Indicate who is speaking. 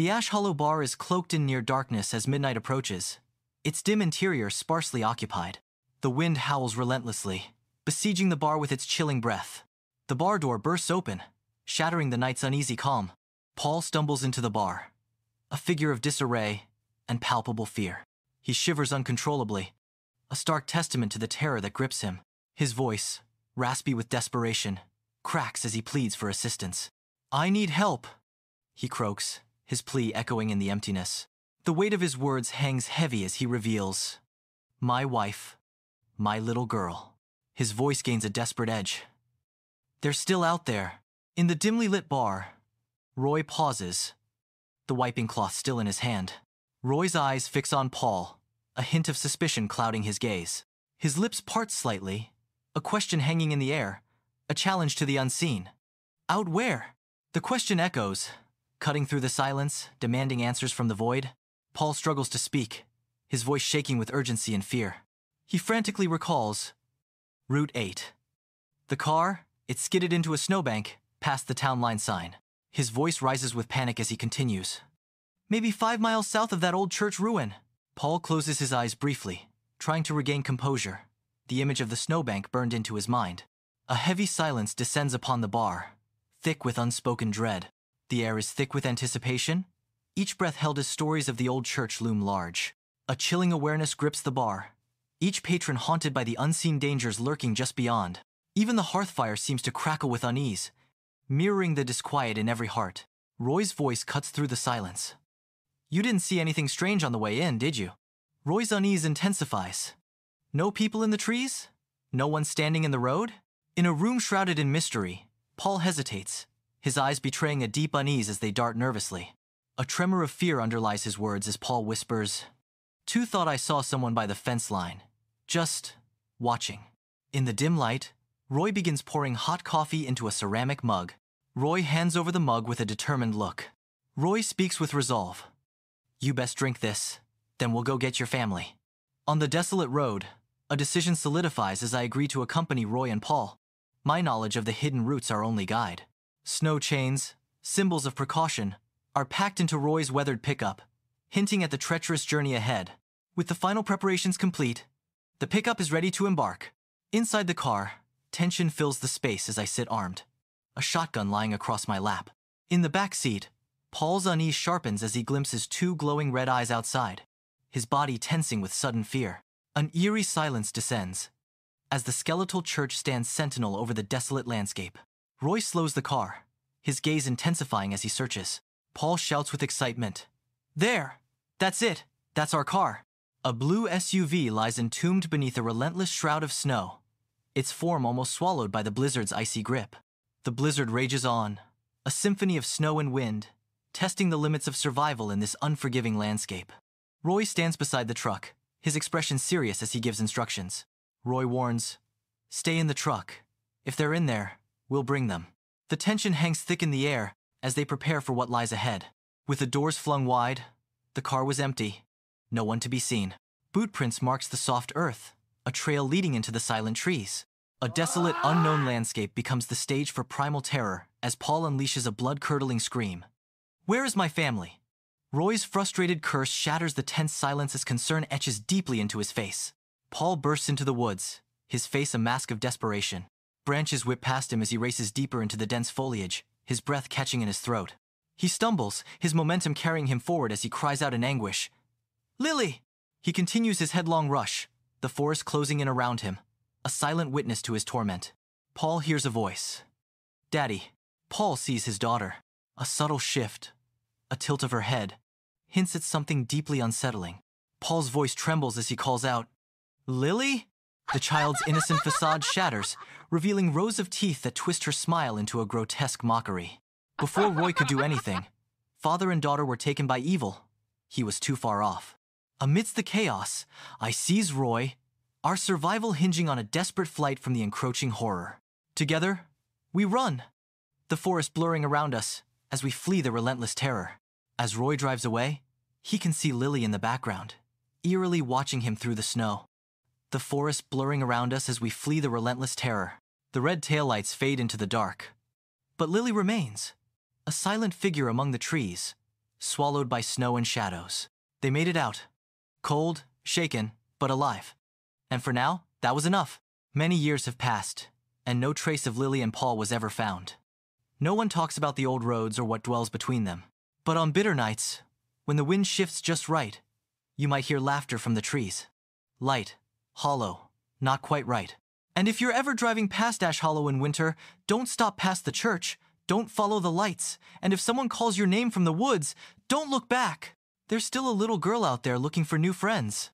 Speaker 1: The Ash Hollow bar is cloaked in near darkness as midnight approaches, its dim interior sparsely occupied. The wind howls relentlessly, besieging the bar with its chilling breath. The bar door bursts open, shattering the night's uneasy calm. Paul stumbles into the bar, a figure of disarray and palpable fear. He shivers uncontrollably, a stark testament to the terror that grips him. His voice, raspy with desperation, cracks as he pleads for assistance. "I need help," he croaks, his plea echoing in the emptiness. The weight of his words hangs heavy as he reveals, "My wife, my little girl." His voice gains a desperate edge. "They're still out there." In the dimly lit bar, Roy pauses, the wiping cloth still in his hand. Roy's eyes fix on Paul, a hint of suspicion clouding his gaze. His lips part slightly, a question hanging in the air, a challenge to the unseen. "Out where?" The question echoes, cutting through the silence, demanding answers from the void. Paul struggles to speak, his voice shaking with urgency and fear. He frantically recalls Route 8. The car, it skidded into a snowbank, past the town line sign. His voice rises with panic as he continues. "Maybe 5 miles south of that old church ruin." Paul closes his eyes briefly, trying to regain composure, the image of the snowbank burned into his mind. A heavy silence descends upon the bar, thick with unspoken dread. The air is thick with anticipation, each breath held as stories of the old church loom large. A chilling awareness grips the bar, each patron haunted by the unseen dangers lurking just beyond. Even the hearth fire seems to crackle with unease, mirroring the disquiet in every heart. Roy's voice cuts through the silence. "You didn't see anything strange on the way in, did you?" Roy's unease intensifies. "No people in the trees? No one standing in the road?" In a room shrouded in mystery, Paul hesitates, his eyes betraying a deep unease as they dart nervously. A tremor of fear underlies his words as Paul whispers, "Two thought I saw someone by the fence line, just watching." In the dim light, Roy begins pouring hot coffee into a ceramic mug. Roy hands over the mug with a determined look. Roy speaks with resolve. "You best drink this, then we'll go get your family." On the desolate road, a decision solidifies as I agree to accompany Roy and Paul. My knowledge of the hidden routes our only guide. Snow chains, symbols of precaution, are packed into Roy's weathered pickup, hinting at the treacherous journey ahead. With the final preparations complete, the pickup is ready to embark. Inside the car, tension fills the space as I sit armed, a shotgun lying across my lap. In the back seat, Paul's unease sharpens as he glimpses 2 glowing red eyes outside, his body tensing with sudden fear. An eerie silence descends, as the skeletal church stands sentinel over the desolate landscape. Roy slows the car, his gaze intensifying as he searches. Paul shouts with excitement, "There! That's it! That's our car!" A blue SUV lies entombed beneath a relentless shroud of snow, its form almost swallowed by the blizzard's icy grip. The blizzard rages on, a symphony of snow and wind, testing the limits of survival in this unforgiving landscape. Roy stands beside the truck, his expression serious as he gives instructions. Roy warns, "Stay in the truck. If they're in there, we'll bring them." The tension hangs thick in the air as they prepare for what lies ahead. With the doors flung wide, the car was empty, no one to be seen. Bootprints marks the soft earth, a trail leading into the silent trees. A desolate, unknown landscape becomes the stage for primal terror as Paul unleashes a blood-curdling scream. "Where is my family?" Roy's frustrated curse shatters the tense silence as concern etches deeply into his face. Paul bursts into the woods, his face a mask of desperation. Branches whip past him as he races deeper into the dense foliage, his breath catching in his throat. He stumbles, his momentum carrying him forward as he cries out in anguish, "Lily!" He continues his headlong rush, the forest closing in around him, a silent witness to his torment. Paul hears a voice. "Daddy." Paul sees his daughter. A subtle shift, a tilt of her head, hints at something deeply unsettling. Paul's voice trembles as he calls out, "Lily?" The child's innocent facade shatters, revealing rows of teeth that twist her smile into a grotesque mockery. Before Roy could do anything, father and daughter were taken by evil. He was too far off. Amidst the chaos, I seize Roy, our survival hinging on a desperate flight from the encroaching horror. Together, we run, the forest blurring around us as we flee the relentless terror. As Roy drives away, he can see Lily in the background, eerily watching him through the snow. The forest blurring around us as we flee the relentless terror. The red taillights fade into the dark. But Lily remains, a silent figure among the trees, swallowed by snow and shadows. They made it out. Cold, shaken, but alive. And for now, that was enough. Many years have passed, and no trace of Lily and Paul was ever found. No one talks about the old roads or what dwells between them. But on bitter nights, when the wind shifts just right, you might hear laughter from the trees. Light, hollow, not quite right. And if you're ever driving past Ash Hollow in winter, don't stop past the church, don't follow the lights, and if someone calls your name from the woods, don't look back. There's still a little girl out there looking for new friends.